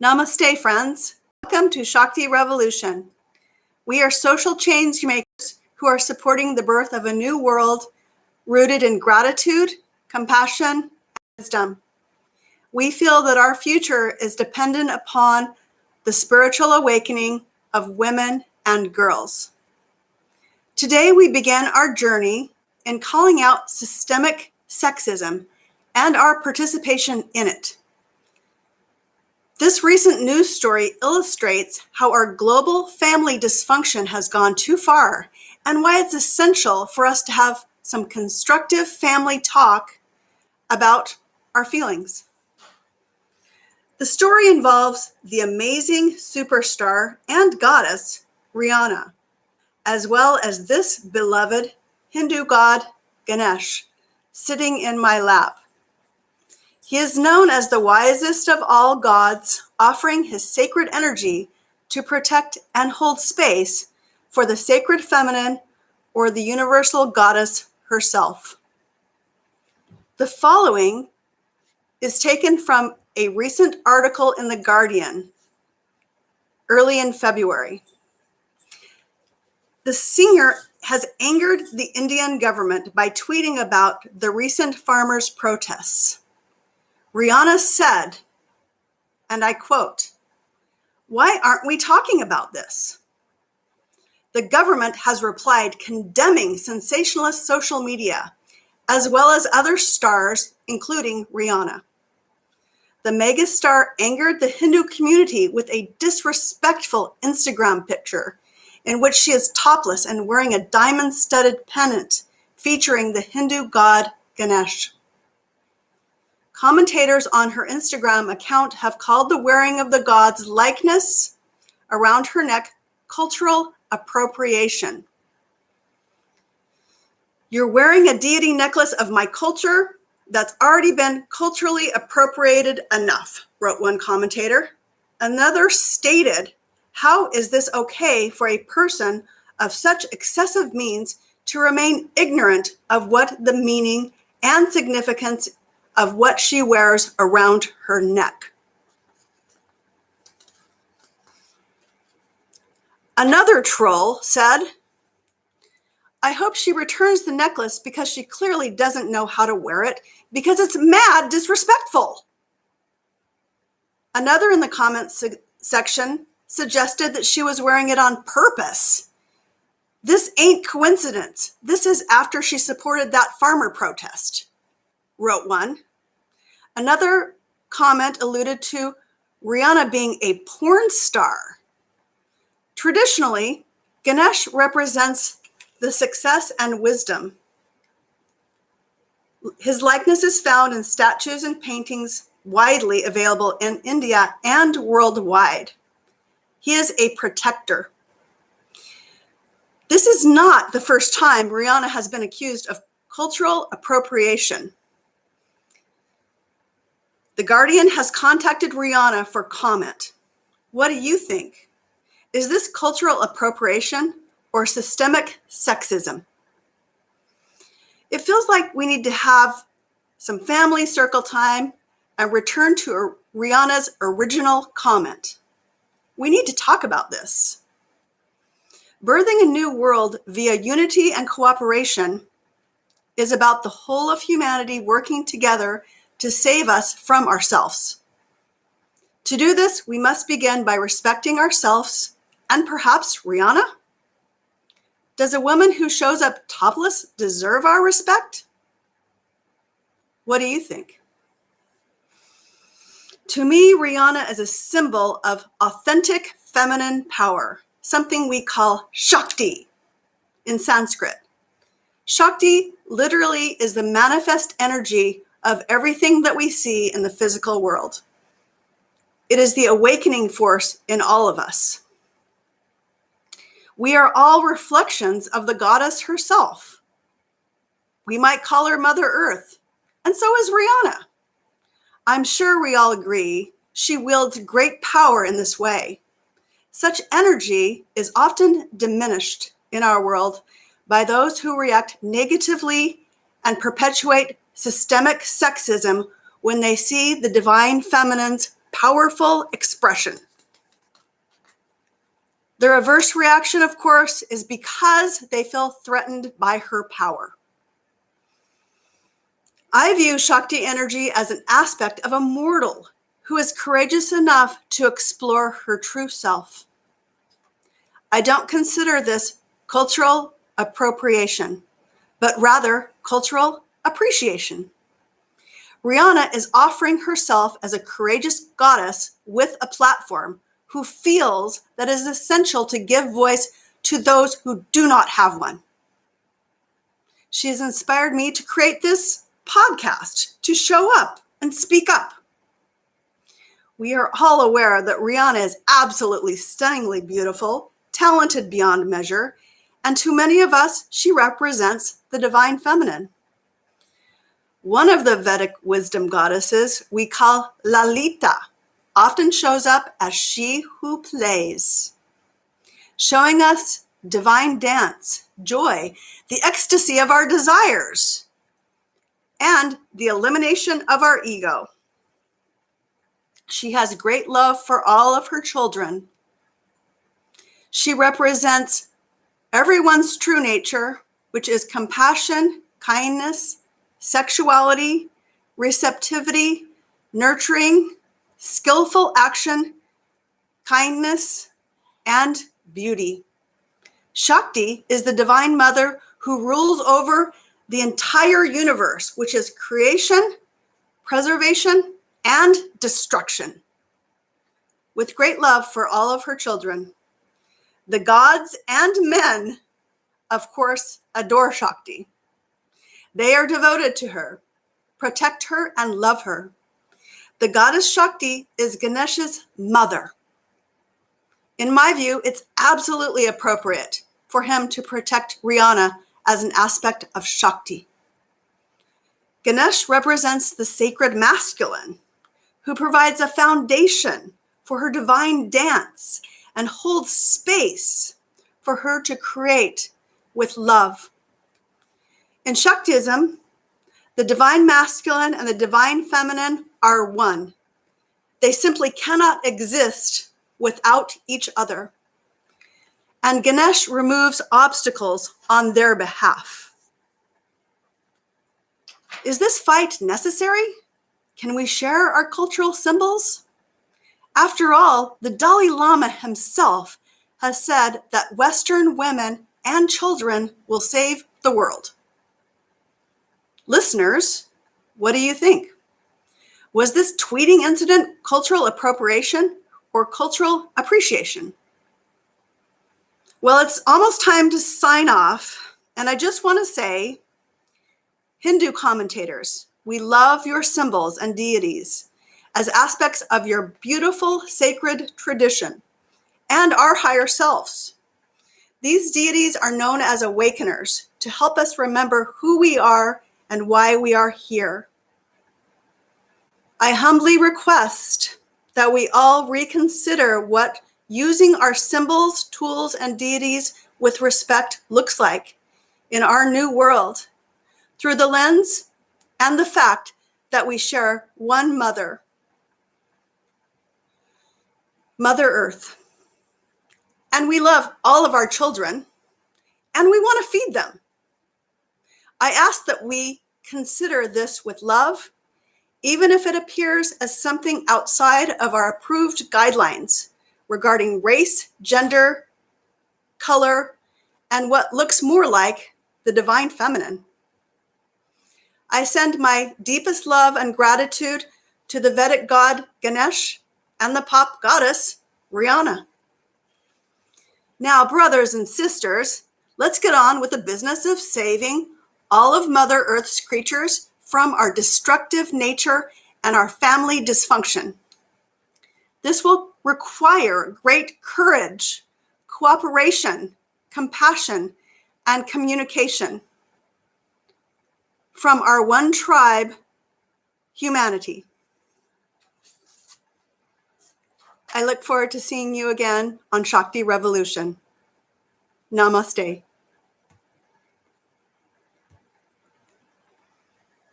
Namaste, friends. Welcome to Shakti Revolution. We are social change makers who are supporting the birth of a new world rooted in gratitude, compassion, and wisdom. We feel that our future is dependent upon the spiritual awakening of women and girls. Today, we begin our journey in calling out systemic sexism and our participation in it. This recent news story illustrates how our global family dysfunction has gone too far and why it's essential for us to have some constructive family talk about our feelings. The story involves the amazing superstar and goddess, Rihanna, as well as this beloved Hindu god, Ganesh, sitting in my lap. He is known as the wisest of all gods, offering his sacred energy to protect and hold space for the sacred feminine or the universal goddess herself. The following is taken from a recent article in The Guardian, early in February. The singer has angered the Indian government by tweeting about the recent farmers' protests. Rihanna said, and I quote, "Why aren't we talking about this?" The government has replied condemning sensationalist social media, as well as other stars, including Rihanna. The megastar angered the Hindu community with a disrespectful Instagram picture in which she is topless and wearing a diamond-studded pendant featuring the Hindu god Ganesh. Commentators on her Instagram account have called the wearing of the god's likeness around her neck cultural appropriation. "You're wearing a deity necklace of my culture that's already been culturally appropriated enough," wrote one commentator. Another stated, "How is this okay for a person of such excessive means to remain ignorant of what the meaning and significance of what she wears around her neck?" Another troll said, "I hope she returns the necklace because she clearly doesn't know how to wear it because it's mad disrespectful." Another in the comments section suggested that she was wearing it on purpose. "This ain't coincidence. This is after she supported that farmer protest," wrote one. Another comment alluded to Rihanna being a porn star. Traditionally, Ganesh represents the success and wisdom. His likeness is found in statues and paintings widely available in India and worldwide. He is a protector. This is not the first time Rihanna has been accused of cultural appropriation. The Guardian has contacted Rihanna for comment. What do you think? Is this cultural appropriation or systemic sexism? It feels like we need to have some family circle time and return to Rihanna's original comment. We need to talk about this. Birthing a new world via unity and cooperation is about the whole of humanity working together to save us from ourselves. To do this, we must begin by respecting ourselves and perhaps Rihanna. Does a woman who shows up topless deserve our respect? What do you think? To me, Rihanna is a symbol of authentic feminine power, something we call Shakti in Sanskrit. Shakti literally is the manifest energy of everything that we see in the physical world. It is the awakening force in all of us. We are all reflections of the goddess herself. We might call her Mother Earth, and so is Rihanna. I'm sure we all agree she wields great power in this way. Such energy is often diminished in our world by those who react negatively and perpetuate systemic sexism when they see the divine feminine's powerful expression. The reverse reaction, of course, is because they feel threatened by her power. I view Shakti energy as an aspect of a mortal who is courageous enough to explore her true self. I don't consider this cultural appropriation, but rather cultural appreciation. Rihanna is offering herself as a courageous goddess with a platform who feels that it is essential to give voice to those who do not have one. She has inspired me to create this podcast, to show up and speak up. We are all aware that Rihanna is absolutely stunningly beautiful, talented beyond measure, and to many of us, she represents the divine feminine. One of the Vedic wisdom goddesses we call Lalita often shows up as she who plays, showing us divine dance, joy, the ecstasy of our desires, and the elimination of our ego. She has great love for all of her children. She represents everyone's true nature, which is compassion, kindness, sexuality, receptivity, nurturing, skillful action, kindness, and beauty. Shakti is the divine mother who rules over the entire universe, which is creation, preservation, and destruction. With great love for all of her children, the gods and men, of course, adore Shakti. They are devoted to her, protect her, and love her. The goddess Shakti is Ganesh's mother. In my view, it's absolutely appropriate for him to protect Rihanna as an aspect of Shakti. Ganesh represents the sacred masculine, who provides a foundation for her divine dance and holds space for her to create with love. In Shaktism, the divine masculine and the divine feminine are one. They simply cannot exist without each other. And Ganesh removes obstacles on their behalf. Is this fight necessary? Can we share our cultural symbols? After all, the Dalai Lama himself has said that Western women and children will save the world. Listeners, what do you think? Was this tweeting incident cultural appropriation or cultural appreciation? Well, it's almost time to sign off, and I just want to say, Hindu commentators, we love your symbols and deities as aspects of your beautiful sacred tradition and our higher selves. These deities are known as awakeners to help us remember who we are and why we are here. I humbly request that we all reconsider what using our symbols, tools, and deities with respect looks like in our new world through the lens and the fact that we share one mother, Mother Earth. And we love all of our children, and we want to feed them. I ask that we consider this with love, even if it appears as something outside of our approved guidelines regarding race, gender, color, and what looks more like the divine feminine. I send my deepest love and gratitude to the Vedic god Ganesh and the pop goddess Rihanna. Now, brothers and sisters, let's get on with the business of saving all of Mother Earth's creatures from our destructive nature and our family dysfunction. This will require great courage, cooperation, compassion, and communication from our one tribe, humanity. I look forward to seeing you again on Shakti Revolution. Namaste.